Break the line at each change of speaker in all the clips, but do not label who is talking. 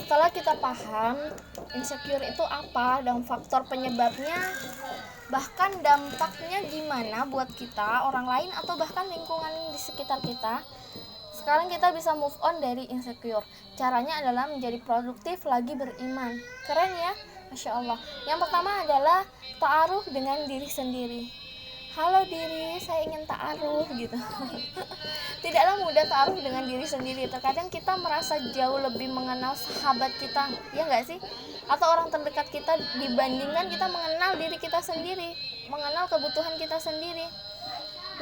setelah kita paham insecure itu apa dan faktor penyebabnya, bahkan dampaknya gimana buat kita, orang lain, atau bahkan lingkungan di sekitar kita, sekarang kita bisa move on dari insecure. Caranya adalah menjadi produktif lagi beriman. Keren ya, Masya Allah. Yang pertama adalah ta'aruf dengan diri sendiri. Halo diri, saya ingin ta'aruf gitu. Tidaklah mudah ta'aruf dengan diri sendiri. Terkadang kita merasa jauh lebih mengenal sahabat kita, ya nggak sih? Atau orang terdekat kita dibandingkan kita mengenal diri kita sendiri, mengenal kebutuhan kita sendiri.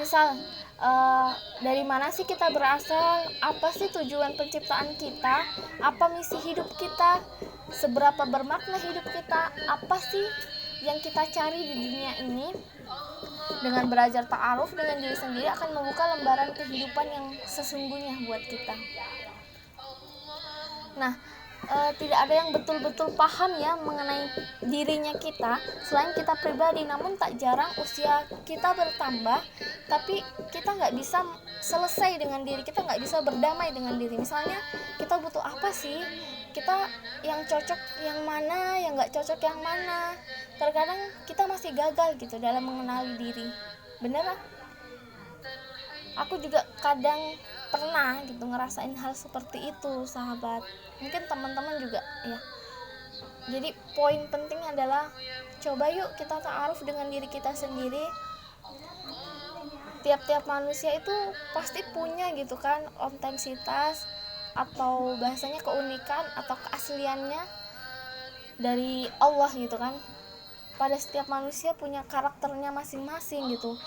Misal, dari mana sih kita berasal, apa sih tujuan penciptaan kita, apa misi hidup kita, seberapa bermakna hidup kita, apa sih yang kita cari di dunia ini. Dengan belajar ta'aruf dengan diri sendiri akan membuka lembaran kehidupan yang sesungguhnya buat kita. Nah, tidak ada yang betul-betul paham ya mengenai dirinya kita selain kita pribadi. Namun tak jarang usia kita bertambah, tapi kita nggak bisa selesai dengan diri kita, nggak bisa berdamai dengan diri. Misalnya kita butuh apa sih, kita yang cocok yang mana, yang nggak cocok yang mana. Terkadang kita masih gagal gitu dalam mengenali diri. Bener lah, aku juga kadang pernah gitu ngerasain hal seperti itu, sahabat. Mungkin teman-teman juga ya. Jadi poin penting adalah coba yuk kita ta'aruf dengan diri kita sendiri. Tiap-tiap manusia itu pasti punya gitu kan otentisitas atau bahasanya keunikan atau keasliannya dari Allah gitu kan. Pada setiap manusia punya karakternya masing-masing gitu.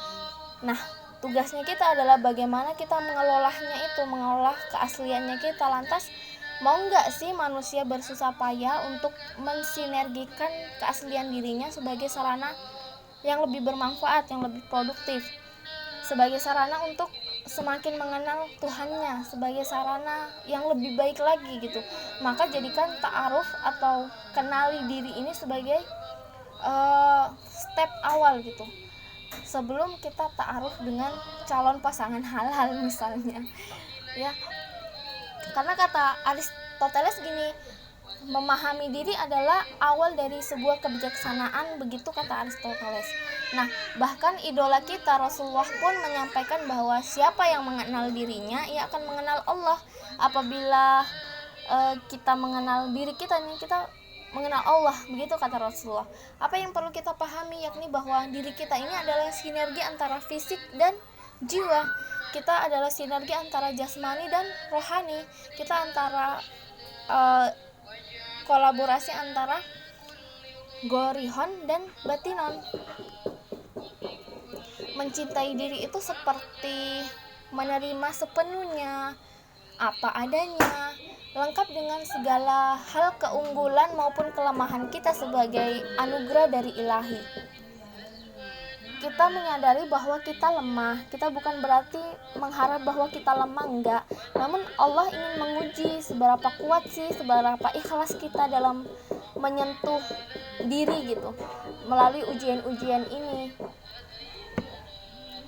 Nah, tugasnya kita adalah bagaimana kita mengelolanya itu, mengolah keasliannya kita. Lantas, mau nggak sih manusia bersusah payah untuk mensinergikan keaslian dirinya sebagai sarana yang lebih bermanfaat, yang lebih produktif, sebagai sarana untuk semakin mengenal Tuhannya, sebagai sarana yang lebih baik lagi gitu. Maka jadikan ta'aruf atau kenali diri ini sebagai step awal gitu, sebelum kita ta'aruf dengan calon pasangan halal misalnya ya. Karena kata Aristoteles gini, memahami diri adalah awal dari sebuah kebijaksanaan, begitu kata Aristoteles. Nah, bahkan idola kita Rasulullah pun menyampaikan bahwa siapa yang mengenal dirinya, ia akan mengenal Allah. Apabila kita mengenal diri kita nih, kita mengenal Allah, begitu kata Rasulullah. Apa yang perlu kita pahami yakni bahwa diri kita ini adalah sinergi antara fisik dan jiwa. Kita adalah sinergi antara jasmani dan rohani. Kita antara kolaborasi antara gorihon dan batinon. Mencintai diri itu seperti menerima sepenuhnya apa adanya, lengkap dengan segala hal keunggulan maupun kelemahan kita sebagai anugerah dari ilahi. Kita menyadari bahwa kita lemah. Kita bukan berarti mengharap bahwa kita lemah, enggak. Namun Allah ingin menguji seberapa kuat sih, seberapa ikhlas kita dalam menyentuh diri gitu, melalui ujian-ujian ini.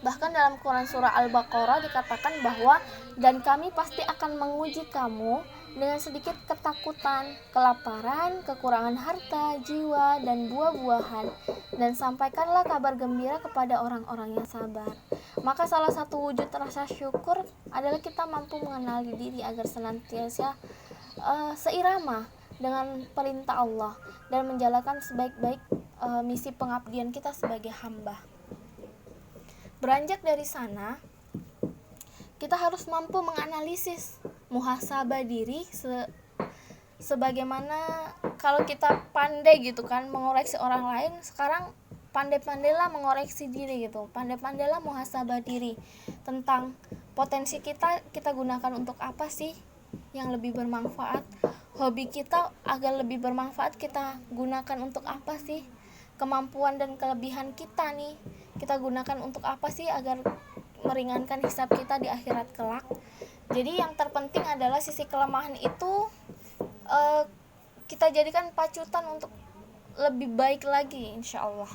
Bahkan dalam Quran surah Al-Baqarah dikatakan bahwa dan kami pasti akan menguji kamu dengan sedikit ketakutan, kelaparan, kekurangan harta, jiwa, dan buah-buahan, dan sampaikanlah kabar gembira kepada orang-orang yang sabar. Maka salah satu wujud rasa syukur adalah kita mampu mengenali diri agar senantiasa seirama dengan perintah Allah dan menjalankan sebaik-baik misi pengabdian kita sebagai hamba. Beranjak dari sana, kita harus mampu menganalisis, muhasabah diri sebagaimana kalau kita pandai gitu kan mengoreksi orang lain, sekarang pandai-pandailah mengoreksi diri gitu. Pandai-pandailah muhasabah diri tentang potensi kita gunakan untuk apa sih yang lebih bermanfaat. Hobi kita agar lebih bermanfaat kita gunakan untuk apa sih? Kemampuan dan kelebihan kita nih kita gunakan untuk apa sih agar meringankan hisab kita di akhirat kelak. Jadi yang terpenting adalah sisi kelemahan itu kita jadikan pacutan untuk lebih baik lagi, insya Allah.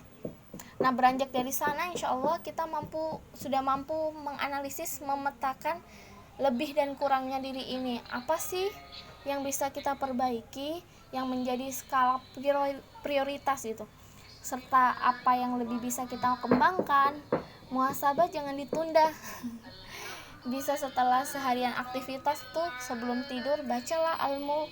Nah, beranjak dari sana insya Allah kita sudah mampu menganalisis, memetakan lebih dan kurangnya diri ini, apa sih yang bisa kita perbaiki, yang menjadi skala prioritas gitu, serta apa yang lebih bisa kita kembangkan. Muhasabah jangan ditunda. Bisa setelah seharian aktivitas tuh, sebelum tidur bacalah Al-Mulk,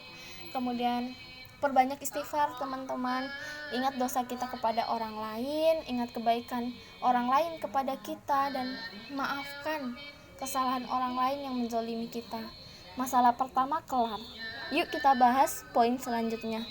kemudian perbanyak istighfar teman-teman. Ingat dosa kita kepada orang lain, ingat kebaikan orang lain kepada kita, dan maafkan kesalahan orang lain yang menzolimi kita. Masalah pertama kelar. Yuk kita bahas poin selanjutnya.